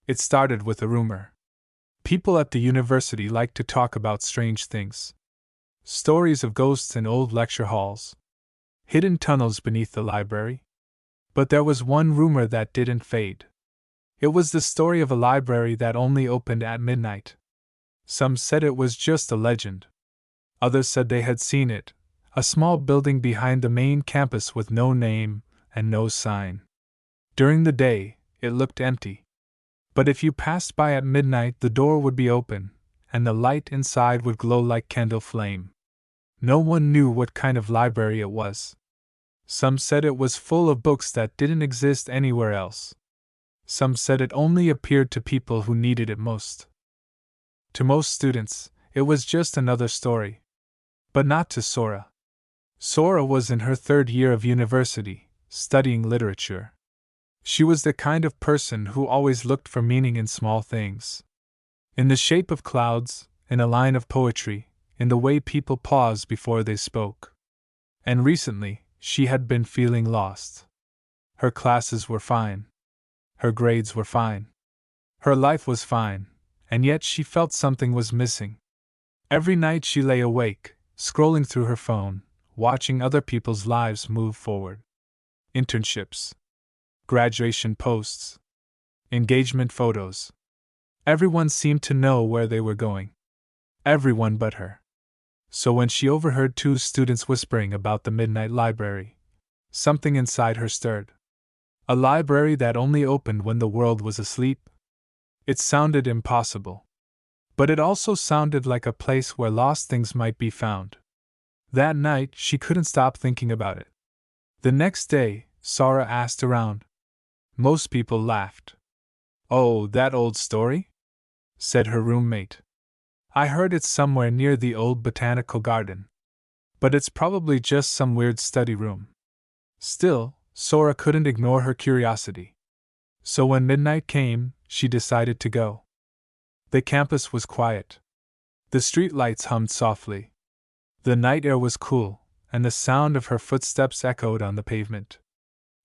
It started with a rumor. People at the university liked to talk about strange things. Stories of ghosts in old lecture halls. Hidden tunnels beneath the library. But there was one rumor that didn't fade. It was the story of a library that only opened at midnight. Some said it was just a legend. Others said they had seen it, a small building behind the main campus with no name and no sign. During the day, it looked empty. But if you passed by at midnight, the door would be open, and the light inside would glow like candle flame. No one knew what kind of library it was. Some said it was full of books that didn't exist anywhere else. Some said it only appeared to people who needed it most. To most students, it was just another story. But not to Sora. Sora was in her 3rd year of university, studying literature. She was the kind of person who always looked for meaning in small things. In the shape of clouds, in a line of poetry, in the way people paused before they spoke. And recently, she had been feeling lost. Her classes were fine. Her grades were fine. Her life was fine, and yet she felt something was missing. Every night she lay awake, scrolling through her phone, watching other people's lives move forward. Internships. Graduation posts. Engagement photos. Everyone seemed to know where they were going. Everyone but her. So when she overheard 2 students whispering about the midnight library, something inside her stirred. A library that only opened when the world was asleep? It sounded impossible. But it also sounded like a place where lost things might be found. That night, she couldn't stop thinking about it. The next day, Sora asked around. Most people laughed. "Oh, that old story?" said her roommate. "I heard it's somewhere near the old botanical garden. But it's probably just some weird study room." Still, Sora couldn't ignore her curiosity. So when midnight came, she decided to go. The campus was quiet. The streetlights hummed softly. The night air was cool, and the sound of her footsteps echoed on the pavement.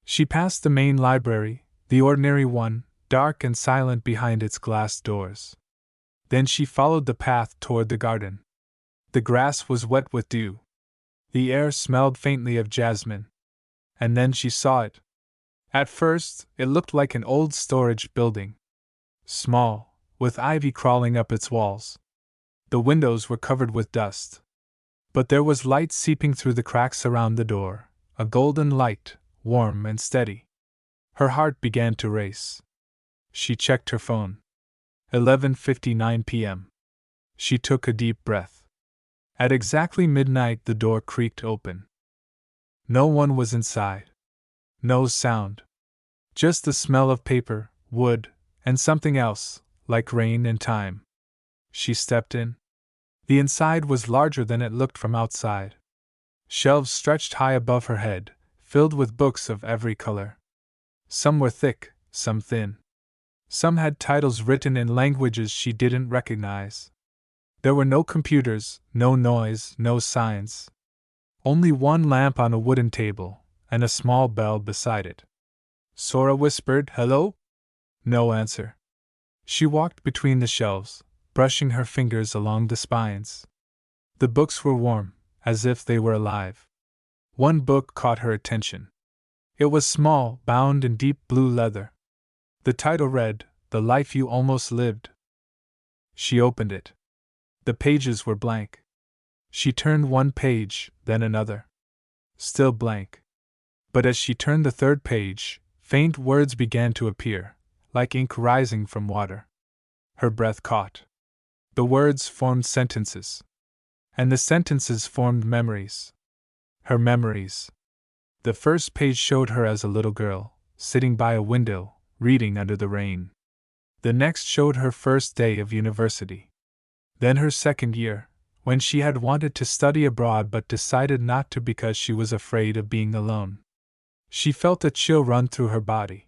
She passed the main library, the ordinary one, dark and silent behind its glass doors. Then she followed the path toward the garden. The grass was wet with dew. The air smelled faintly of jasmine. And then she saw it. At first, it looked like an old storage building. Small, with ivy crawling up its walls. The windows were covered with dust. But there was light seeping through the cracks around the door, a golden light, warm and steady. Her heart began to race. She checked her phone. 11:59 p.m. She took a deep breath. At exactly midnight, the door creaked open. No one was inside. No sound. Just the smell of paper, wood, and something else, like rain and time. She stepped in. The inside was larger than it looked from outside. Shelves stretched high above her head, filled with books of every color. Some were thick, some thin. Some had titles written in languages she didn't recognize. There were no computers, no noise, no signs. Only one lamp on a wooden table, and a small bell beside it. Sora whispered, "Hello?" No answer. She walked between the shelves, brushing her fingers along the spines. The books were warm, as if they were alive. One book caught her attention. It was small, bound in deep blue leather. The title read, "The Life You Almost Lived." She opened it. The pages were blank. She turned one page, then another. Still blank. But as she turned the 3rd page, faint words began to appear, like ink rising from water. Her breath caught. The words formed sentences. And the sentences formed memories. Her memories. The first page showed her as a little girl, sitting by a window, reading under the rain. The next showed her first day of university. Then her 2nd year, when she had wanted to study abroad but decided not to because she was afraid of being alone. She felt a chill run through her body.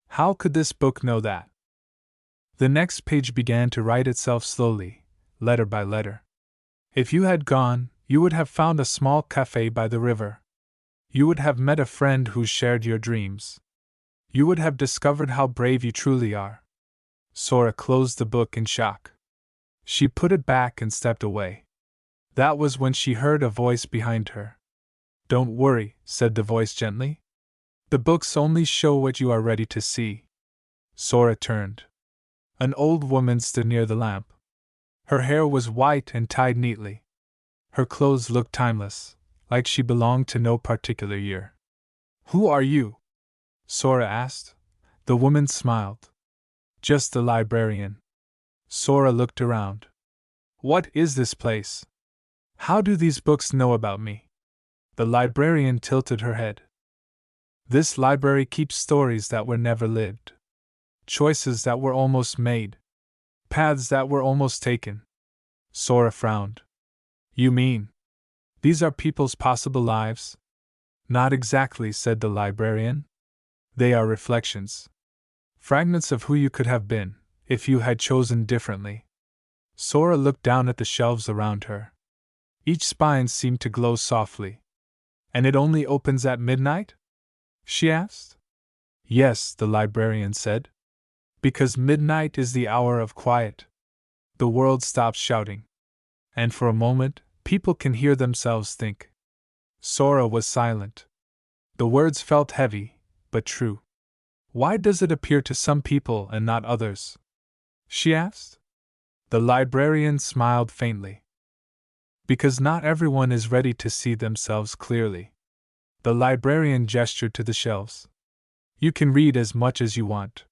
How could this book know that? The next page began to write itself slowly, letter by letter. If you had gone, you would have found a small cafe by the river. You would have met a friend who shared your dreams. You would have discovered how brave you truly are. Sora closed the book in shock. She put it back and stepped away. That was when she heard a voice behind her. "Don't worry," said the voice gently. "The books only show what you are ready to see." Sora turned. An old woman stood near the lamp. Her hair was white and tied neatly. Her clothes looked timeless, like she belonged to no particular year. "Who are you?" Sora asked. The woman smiled. "Just the librarian." Sora looked around. "What is this place? How do these books know about me?" The librarian tilted her head. "This library keeps stories that were never lived. Choices that were almost made. Paths that were almost taken." Sora frowned. "You mean these are people's possible lives?" "Not exactly," said the librarian. "They are reflections. Fragments of who you could have been, if you had chosen differently." Sora looked down at the shelves around her. Each spine seemed to glow softly. "And it only opens at midnight?" she asked. "Yes," the librarian said. "Because midnight is the hour of quiet. The world stops shouting. And for a moment, people can hear themselves think." Sora was silent. The words felt heavy, but true. "Why does it appear to some people and not others?" she asked. The librarian smiled faintly. "Because not everyone is ready to see themselves clearly." The librarian gestured to the shelves. "You can read as much as you want.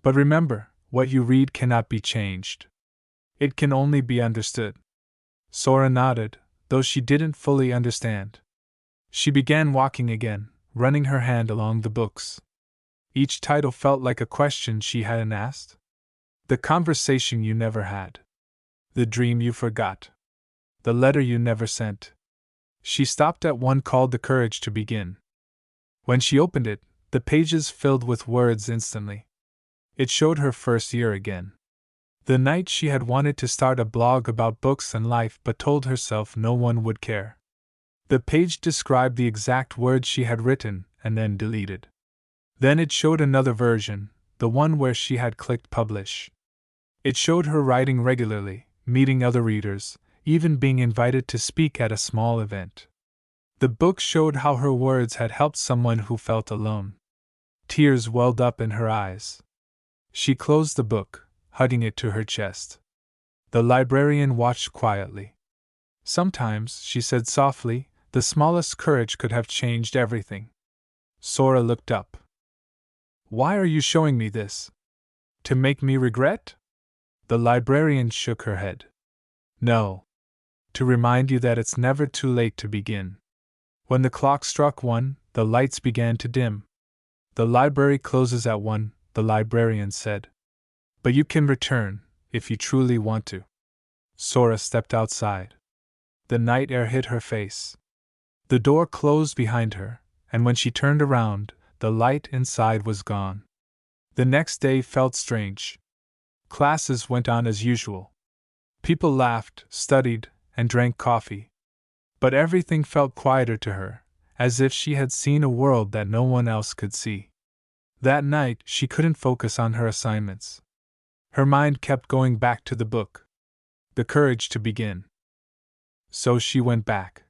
But remember, what you read cannot be changed. It can only be understood." Sora nodded, though she didn't fully understand. She began walking again, running her hand along the books. Each title felt like a question she hadn't asked. The conversation you never had. The dream you forgot. The letter you never sent. She stopped at one called The Courage to Begin. When she opened it, the pages filled with words instantly. It showed her first year again. The night she had wanted to start a blog about books and life but told herself no one would care. The page described the exact words she had written and then deleted. Then it showed another version, the one where she had clicked publish. It showed her writing regularly, meeting other readers, even being invited to speak at a small event. The book showed how her words had helped someone who felt alone. Tears welled up in her eyes. She closed the book, hugging it to her chest. The librarian watched quietly. "Sometimes," she said softly, "the smallest courage could have changed everything." Sora looked up. "Why are you showing me this? To make me regret?" The librarian shook her head. "No. To remind you that it's never too late to begin." When the clock struck 1, the lights began to dim. "The library closes at 1, the librarian said. "But you can return, if you truly want to." Sora stepped outside. The night air hit her face. The door closed behind her, and when she turned around, the light inside was gone. The next day felt strange. Classes went on as usual. People laughed, studied, and drank coffee. But everything felt quieter to her, as if she had seen a world that no one else could see. That night, she couldn't focus on her assignments. Her mind kept going back to the book. The Courage to Begin. So she went back.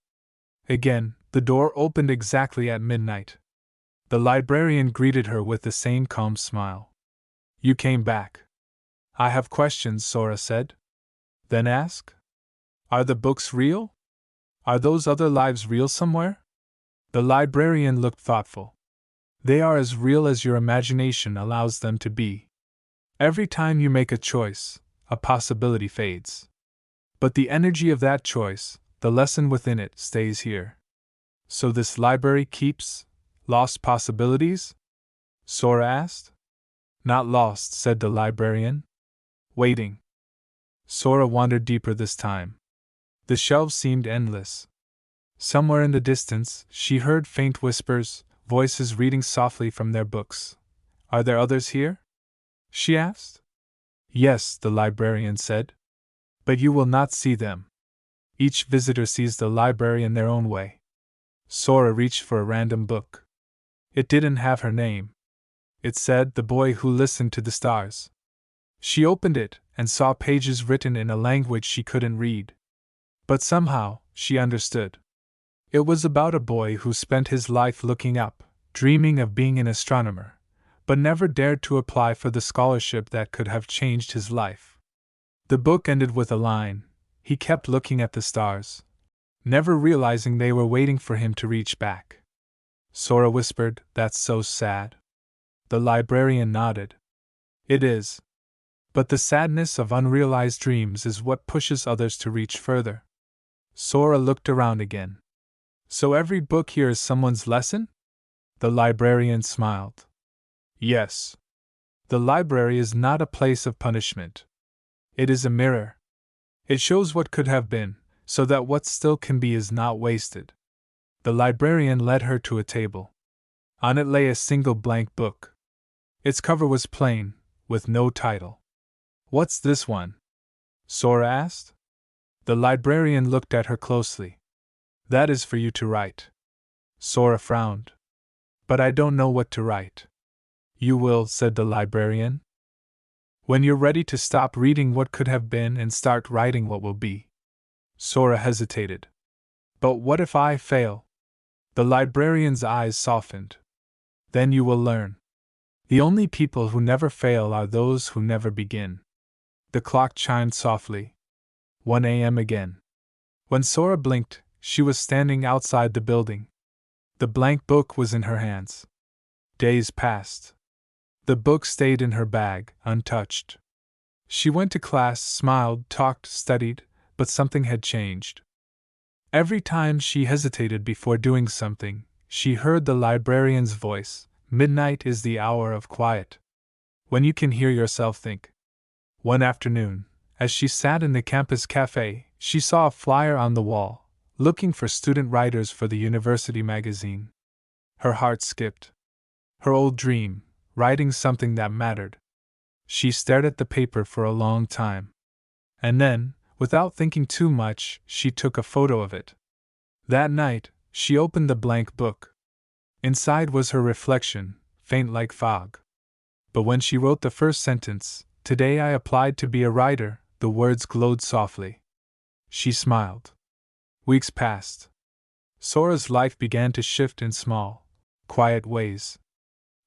Again, the door opened exactly at midnight. The librarian greeted her with the same calm smile. "You came back." "I have questions," Sora said. "Then ask." "Are the books real? Are those other lives real somewhere?" The librarian looked thoughtful. "They are as real as your imagination allows them to be. Every time you make a choice, a possibility fades. But the energy of that choice, the lesson within it, stays here." "So this library keeps lost possibilities?" Sora asked. "Not lost," said the librarian. "Waiting." Sora wandered deeper this time. The shelves seemed endless. Somewhere in the distance, she heard faint whispers, voices reading softly from their books. "Are there others here?" she asked. "Yes," the librarian said. "But you will not see them. Each visitor sees the library in their own way." Sora reached for a random book. It didn't have her name. It said, "The Boy Who Listened to the Stars." She opened it and saw pages written in a language she couldn't read. But somehow, she understood. It was about a boy who spent his life looking up, dreaming of being an astronomer, but never dared to apply for the scholarship that could have changed his life. The book ended with a line: "He kept looking at the stars, never realizing they were waiting for him to reach back." Sora whispered, "That's so sad." The librarian nodded. "It is. But the sadness of unrealized dreams is what pushes others to reach further." Sora looked around again. "So every book here is someone's lesson?" The librarian smiled. "Yes. The library is not a place of punishment. It is a mirror. It shows what could have been, so that what still can be is not wasted." The librarian led her to a table. On it lay a single blank book. Its cover was plain, with no title. "What's this one?" Sora asked. The librarian looked at her closely. "That is for you to write." Sora frowned. "But I don't know what to write." "You will," said the librarian, "when you're ready to stop reading what could have been and start writing what will be." Sora hesitated. "But what if I fail?" The librarian's eyes softened. "Then you will learn. The only people who never fail are those who never begin." The clock chimed softly. 1 a.m. again. When Sora blinked, she was standing outside the building. The blank book was in her hands. Days passed. The book stayed in her bag, untouched. She went to class, smiled, talked, studied, but something had changed. Every time she hesitated before doing something, she heard the librarian's voice: "Midnight is the hour of quiet, when you can hear yourself think." One afternoon, as she sat in the campus cafe, she saw a flyer on the wall, looking for student writers for the university magazine. Her heart skipped. Her old dream, writing something that mattered. She stared at the paper for a long time. And then, without thinking too much, she took a photo of it. That night, she opened the blank book. Inside was her reflection, faint like fog. But when she wrote the first sentence, "Today I applied to be a writer," the words glowed softly. She smiled. Weeks passed. Sora's life began to shift in small, quiet ways.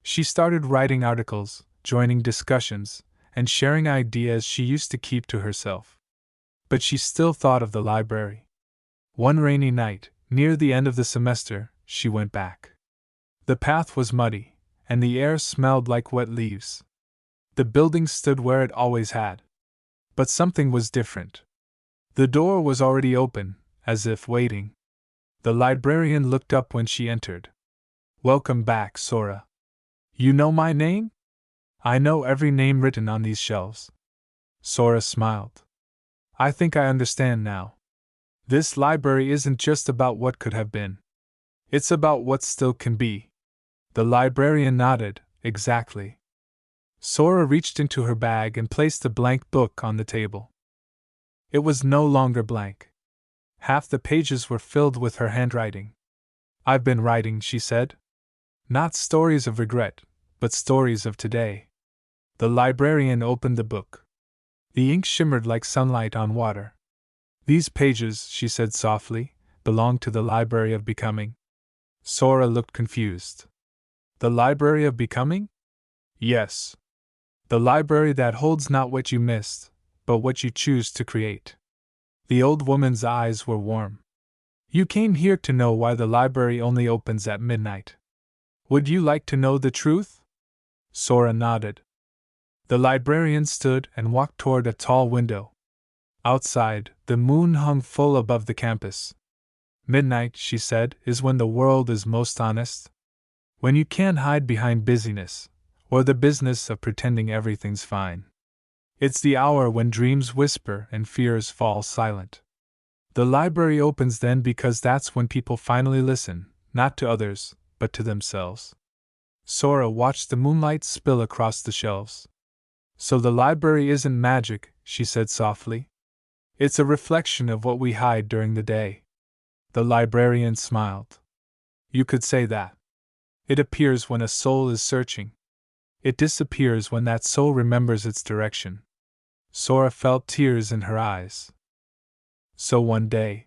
She started writing articles, joining discussions, and sharing ideas she used to keep to herself. But she still thought of the library. One rainy night, near the end of the semester, she went back. The path was muddy, and the air smelled like wet leaves. The building stood where it always had. But something was different. The door was already open, as if waiting. The librarian looked up when she entered. "Welcome back, Sora. You know my name?" "I know every name written on these shelves." Sora smiled. "I think I understand now. This library isn't just about what could have been. It's about what still can be." The librarian nodded. "Exactly." Sora reached into her bag and placed the blank book on the table. It was no longer blank. Half the pages were filled with her handwriting. "I've been writing," she said. "Not stories of regret, but stories of today." The librarian opened the book. The ink shimmered like sunlight on water. "These pages," she said softly, "belong to the Library of Becoming." Sora looked confused. "The Library of Becoming?" "Yes. The library that holds not what you missed, but what you choose to create." The old woman's eyes were warm. "You came here to know why the library only opens at midnight. Would you like to know the truth?" Sora nodded. The librarian stood and walked toward a tall window. Outside, the moon hung full above the campus. "Midnight," she said, "is when the world is most honest. When you can't hide behind busyness, or the business of pretending everything's fine. It's the hour when dreams whisper and fears fall silent. The library opens then because that's when people finally listen, not to others, but to themselves." Sora watched the moonlight spill across the shelves. "So the library isn't magic," she said softly. "It's a reflection of what we hide during the day." The librarian smiled. "You could say that. It appears when a soul is searching. It disappears when that soul remembers its direction." Sora felt tears in her eyes. So one day,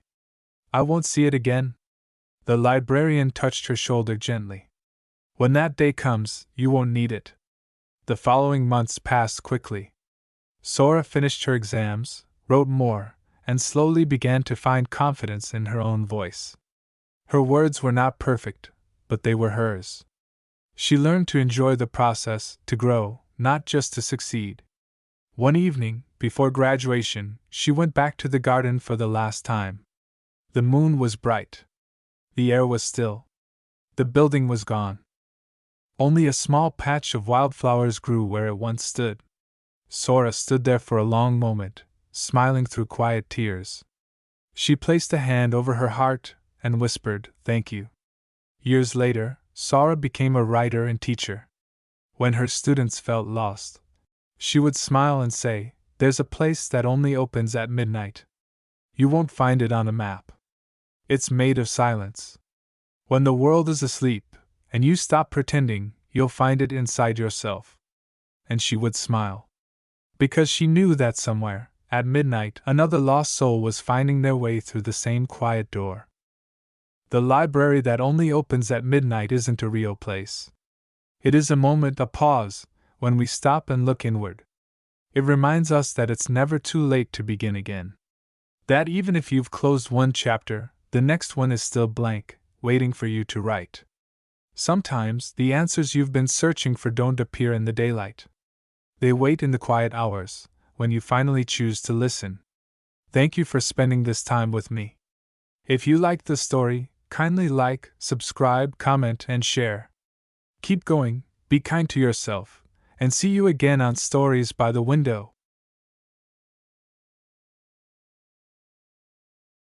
I won't see it again? The librarian touched her shoulder gently. When that day comes, you won't need it. The following months passed quickly. Sora finished her exams, wrote more, and slowly began to find confidence in her own voice. Her words were not perfect, but they were hers. She learned to enjoy the process, to grow, not just to succeed. One evening, before graduation, she went back to the garden for the last time. The moon was bright. The air was still. The building was gone. Only a small patch of wildflowers grew where it once stood. Sora stood there for a long moment, smiling through quiet tears. She placed a hand over her heart and whispered, "Thank you." Years later, Sora became a writer and teacher. When her students felt lost, she would smile and say, "There's a place that only opens at midnight. You won't find it on a map. It's made of silence. When the world is asleep, and you stop pretending, you'll find it inside yourself." And she would smile. Because she knew that somewhere, at midnight, another lost soul was finding their way through the same quiet door. The library that only opens at midnight isn't a real place. It is a moment, a pause, when we stop and look inward. It reminds us that it's never too late to begin again. That even if you've closed one chapter, the next one is still blank, waiting for you to write. Sometimes, the answers you've been searching for don't appear in the daylight. They wait in the quiet hours, when you finally choose to listen. Thank you for spending this time with me. If you liked the story, kindly like, subscribe, comment, and share. Keep going, be kind to yourself, and see you again on Stories by the Window.